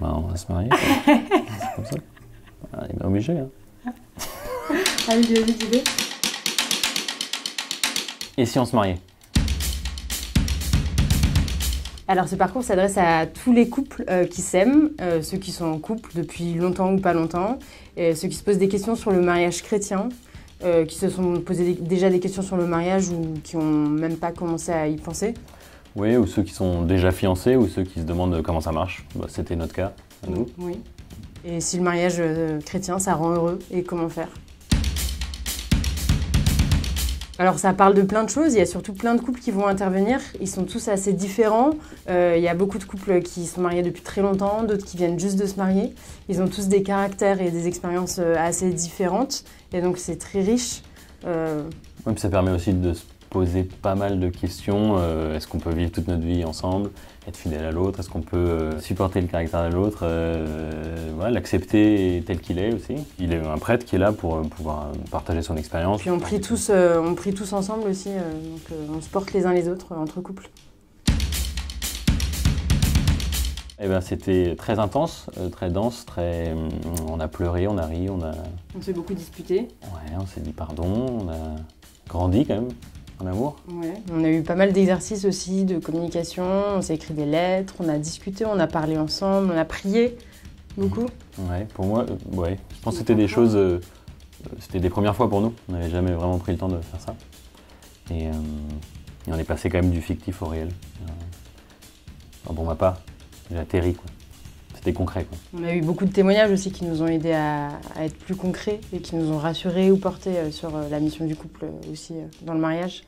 Ben, on va se marier. C'est comme ça. On est bien obligé. Hein. Allez, vas-y, dis-le. Et si on se mariait? Alors ce parcours s'adresse à tous les couples qui s'aiment, ceux qui sont en couple depuis longtemps ou pas longtemps, et ceux qui se posent des questions sur le mariage chrétien, qui se sont posés déjà des questions sur le mariage ou qui n'ont même pas commencé à y penser. Oui, ou ceux qui sont déjà fiancés, ou ceux qui se demandent comment ça marche. Bah, c'était notre cas, à nous. Oui. Et si le mariage chrétien, ça rend heureux, et comment faire? Alors ça parle de plein de choses, il y a surtout plein de couples qui vont intervenir, ils sont tous assez différents, il y a beaucoup de couples qui sont mariés depuis très longtemps, d'autres qui viennent juste de se marier, ils ont tous des caractères et des expériences assez différentes, et donc c'est très riche. Ouais, puis ça permet aussi de se poser pas mal de questions, est-ce qu'on peut vivre toute notre vie ensemble, être fidèle à l'autre, est-ce qu'on peut supporter le caractère de l'autre, voilà, l'accepter tel qu'il est aussi. Il est un prêtre qui est là pour pouvoir partager son expérience. Puis on prie tous ensemble aussi, donc on se porte les uns les autres entre couples. Eh ben, c'était très intense, très dense, on a pleuré, on a ri, On s'est beaucoup disputé. Ouais, on s'est dit pardon, on a grandi quand même en amour. Ouais. On a eu pas mal d'exercices aussi de communication, on s'est écrit des lettres, on a discuté, on a parlé ensemble, on a prié beaucoup. Ouais, pour moi, ouais, je pense que c'était des choses, c'était des premières fois pour nous, on n'avait jamais vraiment pris le temps de faire ça. Et on est passé quand même du fictif au réel. Enfin, pour ma part, j'ai atterri, quoi. C'était concret, quoi. On a eu beaucoup de témoignages aussi qui nous ont aidés à être plus concrets et qui nous ont rassurés ou portés sur la mission du couple aussi dans le mariage.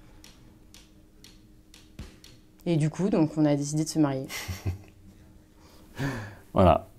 Et du coup, donc, on a décidé de se marier. Voilà.